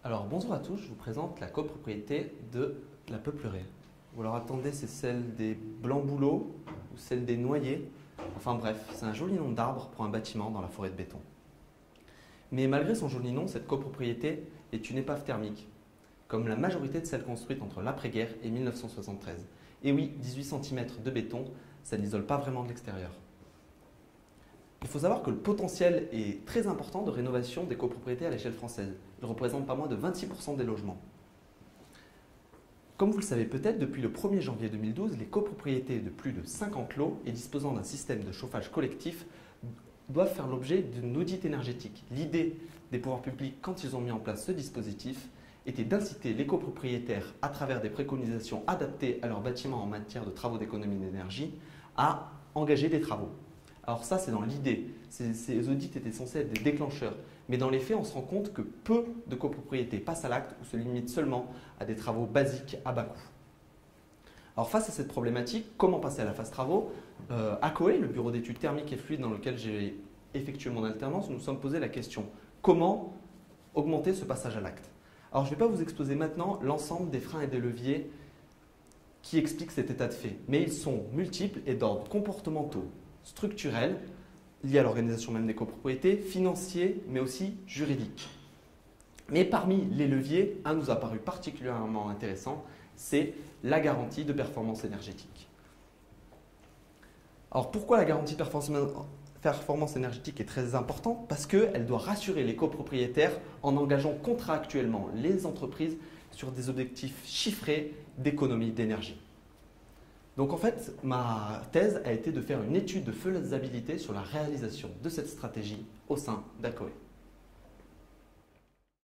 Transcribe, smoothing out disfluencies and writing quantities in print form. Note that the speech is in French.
Alors bonjour à tous, je vous présente la copropriété de la Peuplerée. Vous leur attendez, c'est celle des Blancs-Bouleaux ou celle des Noyers. Enfin bref, c'est un joli nom d'arbre pour un bâtiment dans la forêt de béton. Mais malgré son joli nom, cette copropriété est une épave thermique, comme la majorité de celles construites entre l'après-guerre et 1973. Et oui, 18 cm de béton, ça n'isole pas vraiment de l'extérieur. Il faut savoir que le potentiel est très important de rénovation des copropriétés à l'échelle française. Il représente pas moins de 26% des logements. Comme vous le savez peut-être, depuis le 1er janvier 2012, les copropriétés de plus de 50 lots et disposant d'un système de chauffage collectif doivent faire l'objet d'un audit énergétique. L'idée des pouvoirs publics, quand ils ont mis en place ce dispositif, était d'inciter les copropriétaires, à travers des préconisations adaptées à leurs bâtiments en matière de travaux d'économie d'énergie, à engager des travaux. Alors ça, c'est dans l'idée. Ces audits étaient censés être des déclencheurs. Mais dans les faits, on se rend compte que peu de copropriétés passent à l'acte ou se limitent seulement à des travaux basiques à bas coût. Alors face à cette problématique, comment passer à la phase travaux À COE, le bureau d'études thermiques et fluides dans lequel j'ai effectué mon alternance, nous nous sommes posé la question comment augmenter ce passage à l'acte? Alors je ne vais pas vous exposer maintenant l'ensemble des freins et des leviers qui expliquent cet état de fait, mais ils sont multiples et d'ordre comportementaux, structurels, liés à l'organisation même des copropriétés, financiers, mais aussi juridiques. Mais parmi les leviers, un nous a paru particulièrement intéressant, c'est la garantie de performance énergétique. Alors pourquoi la garantie de performance énergétique est très importante? Parce qu'elle doit rassurer les copropriétaires en engageant contractuellement les entreprises sur des objectifs chiffrés d'économie d'énergie. Donc en fait, ma thèse a été de faire une étude de faisabilité sur la réalisation de cette stratégie au sein d'ACOE.